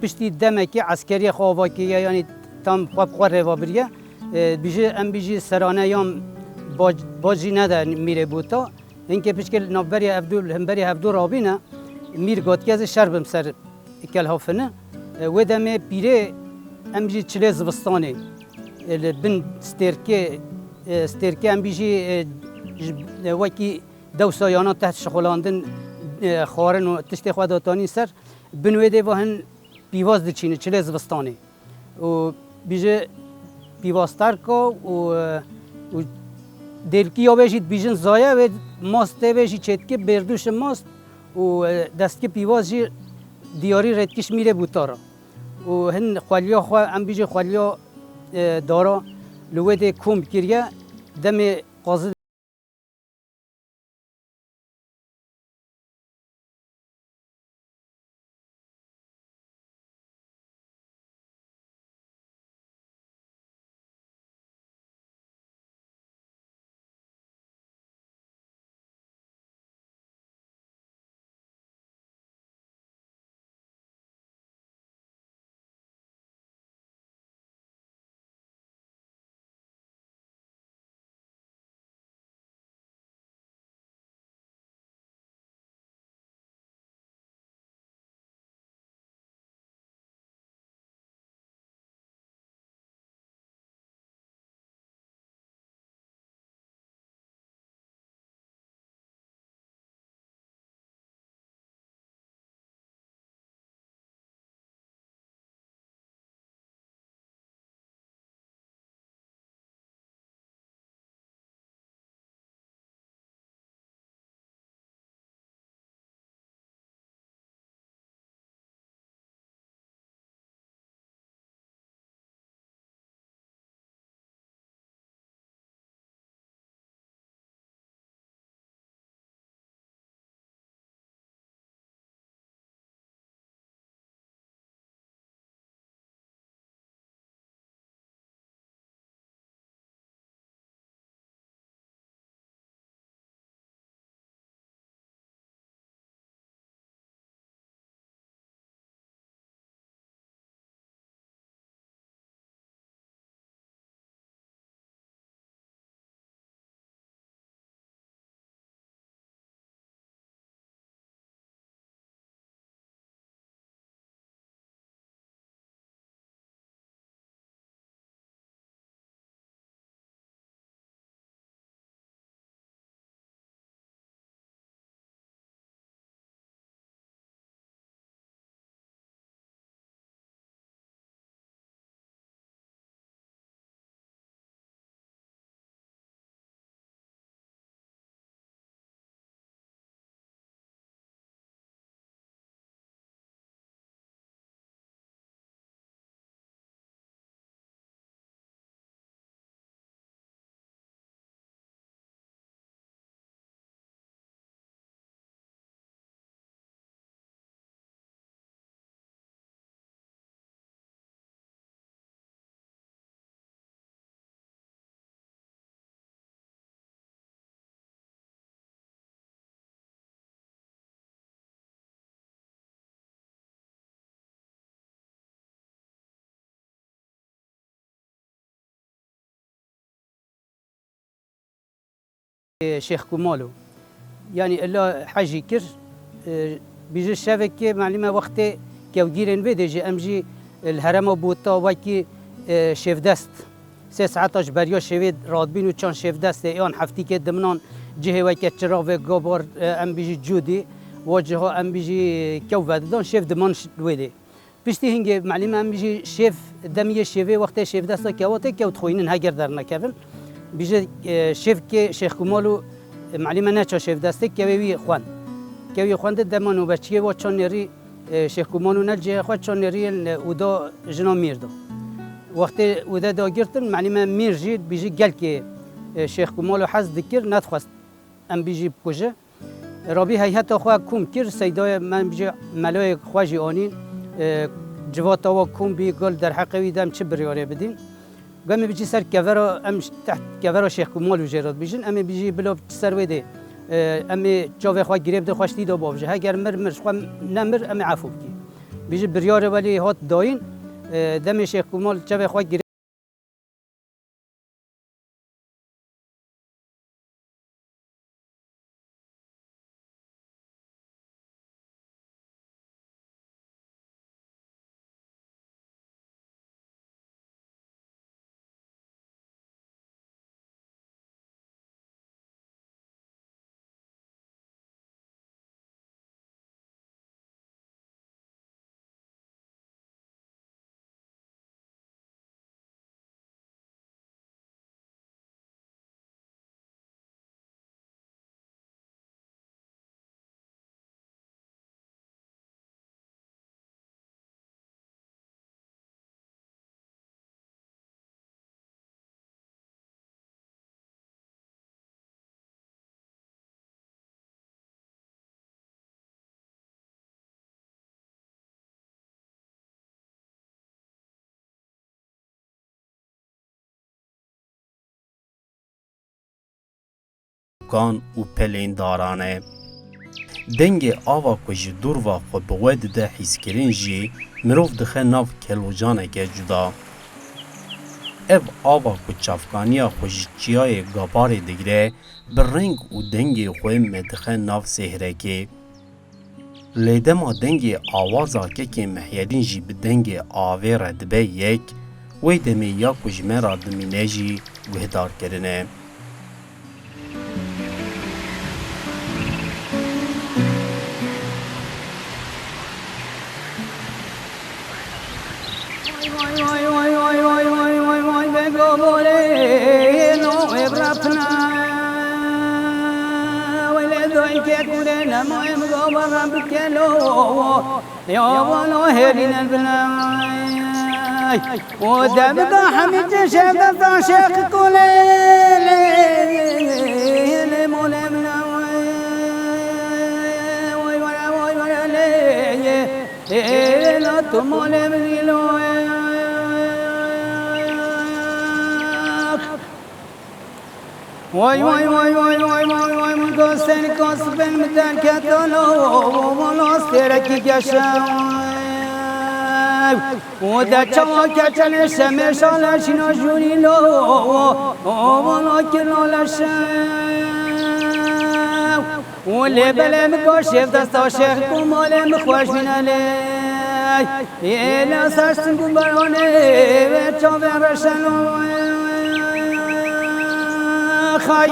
پشتی دمکی عسکری خواواکی یعنی تام خواب خوره و بریه بیجی ام بیجی سرانه یام باجی نده میره بوتا اینکه پیشکل نوبری عبدول همبری عبدول رابینه میر گات که از شربم سر کل هافنه و دم پیره ام بیجی چله زبستانه بن سترکه ام بیجی وکی دو سایانا تحت شغلاندن خارن و تشت خوداتانی سر بنویده و هن پیواز دچینه چله زبستانه و بیجه پیوازتر که و دلکی یا بیشید بیجن زایه و ماسته بیشی چتکه بردوش ماست و دستکه پیوازی دیاری ردکش میره بوتارا و هن خوالیا خواه ام بیجه خوالیا دارا لوده کوم کریه دم قاضی شيخ كمالو يعني إلا حاجي كر بيجي الشبكة معلمة وقت كوجيرن بديجي أمجي الهرم بوتا وكي شيف دست 3 بريو شوید رادبین و چان شیف دست ایان هفتی که دمنان جهه وکی چرا و گابار ام بیجی جودی و جهه ام بیجی کو ودان شیف دمان ویده پشتی هنگه معلم ام بیجی شیف دمیه شیفه وقتی شیف دست کواته که خوینن هگر در نکردن بیجی شیف که شیخ کمالو معلم نچا شیف دسته که وی خوان که وی خوانده دمانو بچه و چان نری شیخ کمالو نلجه خود چان نری اودا جنا میرده وقتی وده داگرتن معلم میر جید بیجی گل که شیخ کمالو حز دکر ندخواست ام بیجی بکجه رابی هیئت خواه کم کر سیدای من بیجی ملای خواجی آنین جوات آوا کم بی گل در حقوی دم چه بریاره بدین گمی بیجی سر کورا ام تحت کورا شیخ کمالو جرات بیجن ام بیجی بلا سر وده ام جاوه خواه گریب ده خوشتی دا بابجه اگر مر خواه نمر ام عفو بکی بیش بریاره ولی هات داین دم شیخ کمال چه خواهد گیره کان و پلین دارانه دنگ آوا کج دور و خود بوید ده حیسکرین جی مروف دخه ناف کلوجانه که جدا اف آوا کج چافکانیا خوش چیای گابار دگره بر رنگ و دنگ خوی مدخه ناف سهره که لیدما دنگ آوازا که محیرین جی به دنگ آوه ردبه یک وی دمی یا کج مرا دمینه جی وحدار کرنه ودبقى حميد شباب شيخ كليل مولمنا لا تمولمني لو واي واي واي واي واي واي واي من قصين قصبين مدان كتلو ومناستركي قشاوي ودا چاکه چل سمش آلشینا جوری لو وانا کلو لشم ولی بلم کاشف دستا شیخ کمالم خوش بینالی ایلا سرسن کن برانه و چاوه رشن خای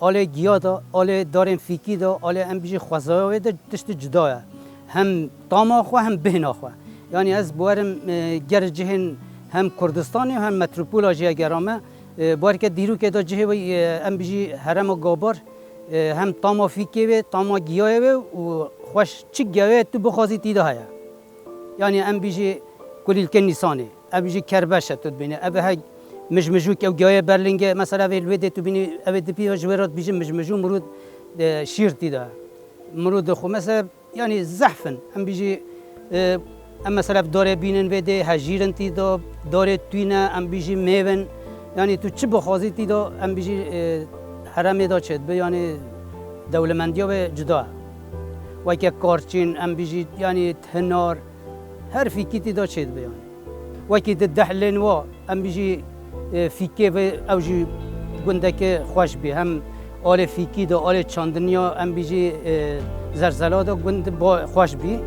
آله گیا دا، آله دارن فیکی دا، آله ام بیشی خوازه دا تشت جداه هم تاما خو هم بهنا خو یعنی از بوارم گرجهن هم کردستانی هم متروپول آجیا گرامه بار که دیرو که دا جه وی ام بیشی هرم و گابار هم تاما فیکی و تاما گیاه و خوش چی گوه تو بخوازی تیده هیا یعنی ام بیجی کلیل کنیسانه ام بیجی کربشه تو بینه ابه ها مجمجو که گوه برلینگه مثلا ویل ویده تو بینی اوه دپی و جوارات بیجی مجمجو مرود شیر تیده مرود خو مثلا يعني زحفن ام بيجي ام مثلا داره بينن وده هجيرن تي دو داره توينه ام بيجي ميون يعني تو چه بخوازي تي دو ام بيجي حرم دا چد به يعني دولمنديا به جدا وكي كارچين ام بيجي يعني تهنار هر فيكي تي دا چد به يعني وكي ددحلن وا ام بيجي فيكي و اوجي گندك خوش به هم آل فیکی دا آل چاندنیا ام بیجی زرزلا دا گند با خوش بی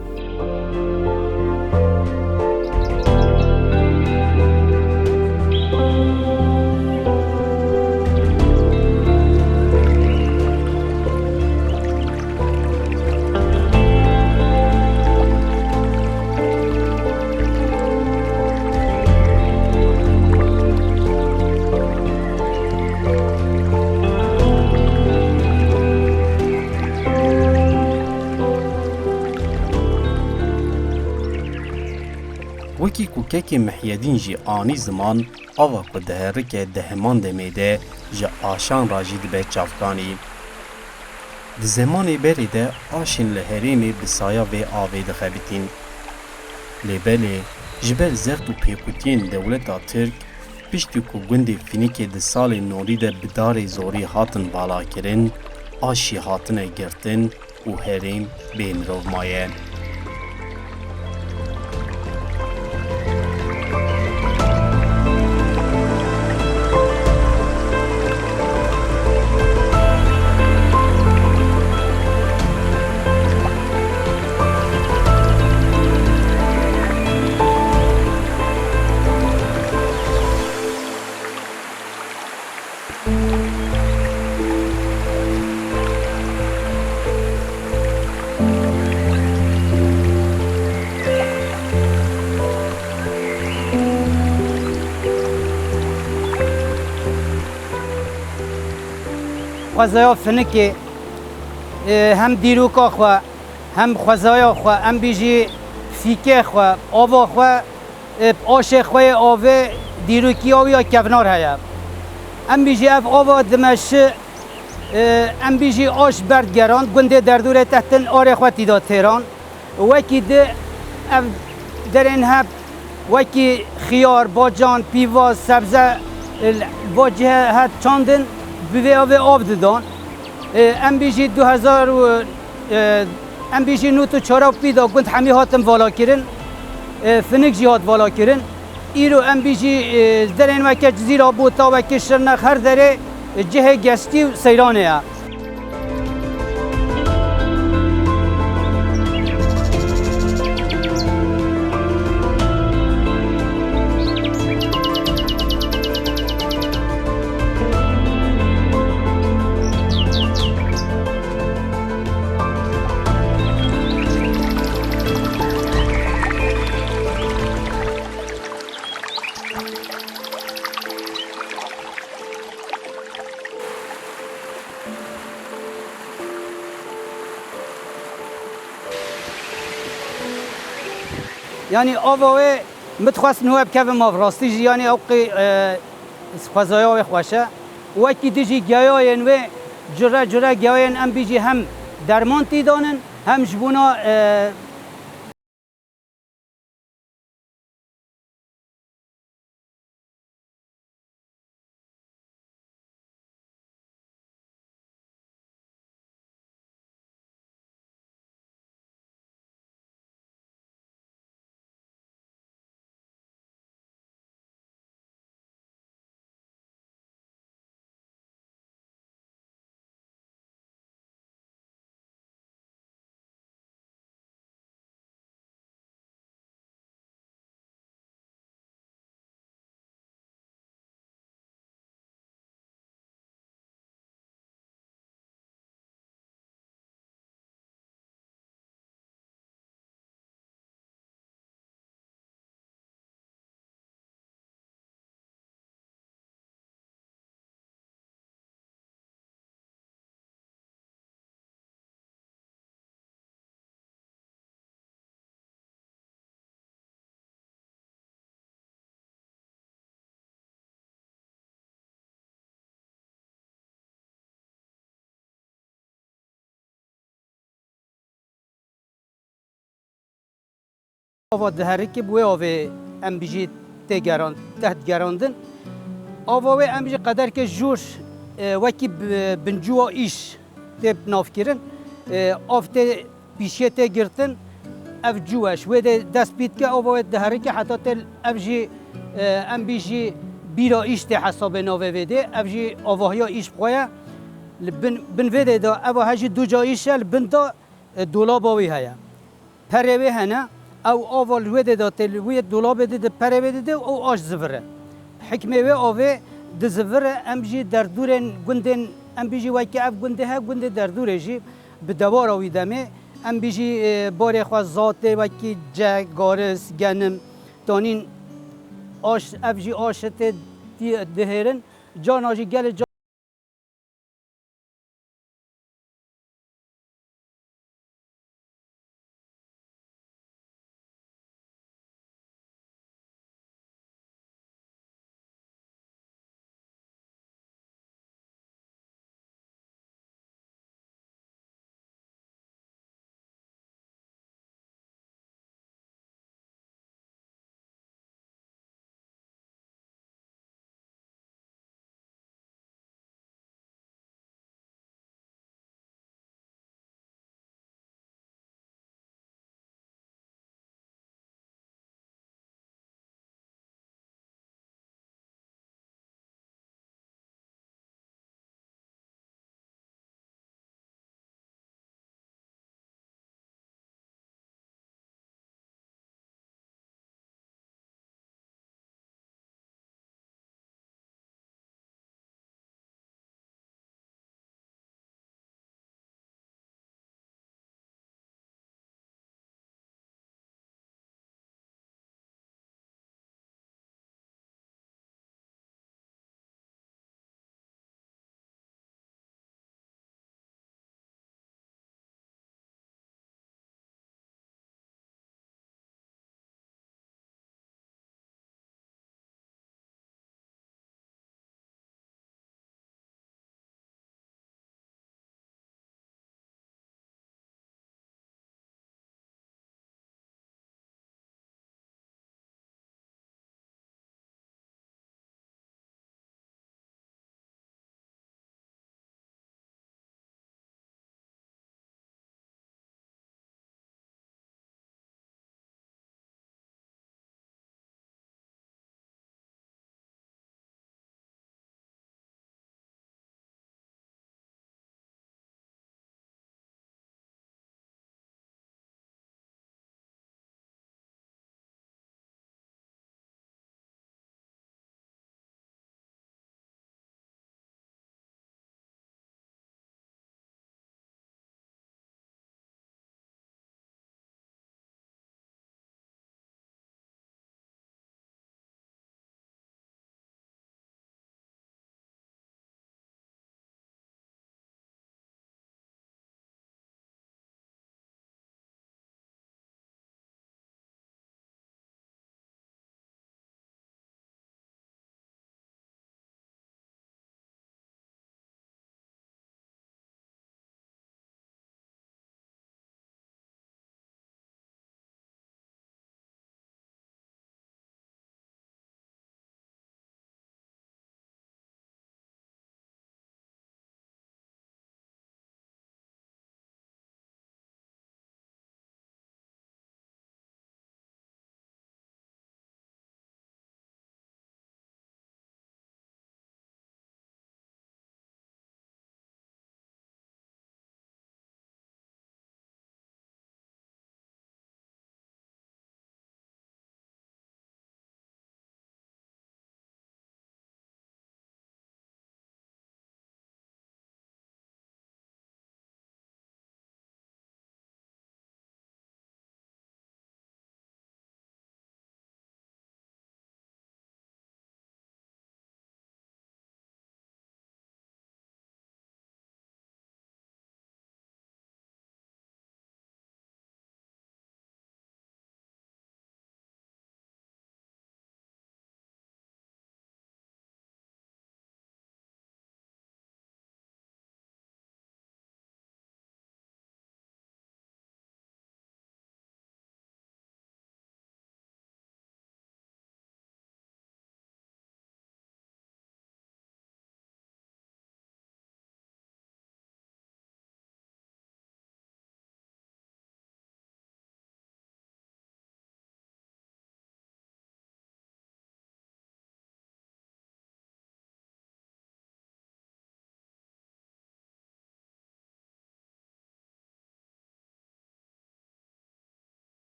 وکی کوککی محیدین جی آنی زمان آوا کو دهرک دهمان دمیده جا آشان راجی دبه چافکانی. د زمانی بری ده آشین لحریمی بسایا و آوی دخبیتین. لیبلی جبر زرد و پیکوتین دولتا ترک پشتی کو گندی فینیکی ده سال نوری ده بدار زوری هاتن بالا کرن آشی هاتن گرتن و حریم بیمرو مایه. خوازایا فنکی هم دیروکا خوا هم خوازایا خوا هم بیجی فیکه خوا آوا خوا آش خواه آوه دیروکی آویا کفنار هیا هم بیجی اف آوا دمش هم بیجی آش برد گران گنده دردوره تحتن آره خوا تیدا تیران وکی ده اف درین هب وکی خیار باجان پیواز سبزه واجه هد چاندن به آب دادن ام بیجی 2000 و ام بیجی نوت و چارا پیدا گند همی هاتم والا کرن فنک جهات والا کرن ایرو ام بیجی درین وکه زیرا بوتا وکه شرنخ هر دره جه گستی و سیرانه يعني آواه متخواست نواب که ما فراستی یعنی اوقی خوازایا خوشه وقتی دیجی گیاین و جره گیاین ام بیجی هم درمان تیدانن هم جبونا آوا دهری که بوی آوه ام بیجی تحت گراندن آوا ام بیجی قدر که جور وکی بنجوا ایش تب ناف کرن آفت پیشیه ته گرتن اف جوش و دست بید که آوا دهری که حتی تل ام بیجی بیرا ایش ته حساب ناوه ویده اف جی آواهیا ایش بخواه بن ویده دا اوا هجی دو جا ایشه بن دا دولاباوی هیا پروی هنه او آوال ویده دا تلوی دولاب ده پروی ده او آش زفره حکمه و آوه ده زفره ام جی در دورن گندن ام بیجی وای که اف گنده ها گنده در دوره جی به دوار آوی دمه ام بیجی باره خواه ذاته وای که جه گارس گنم تانین آش اف جی آشته دهرن جان آجی گل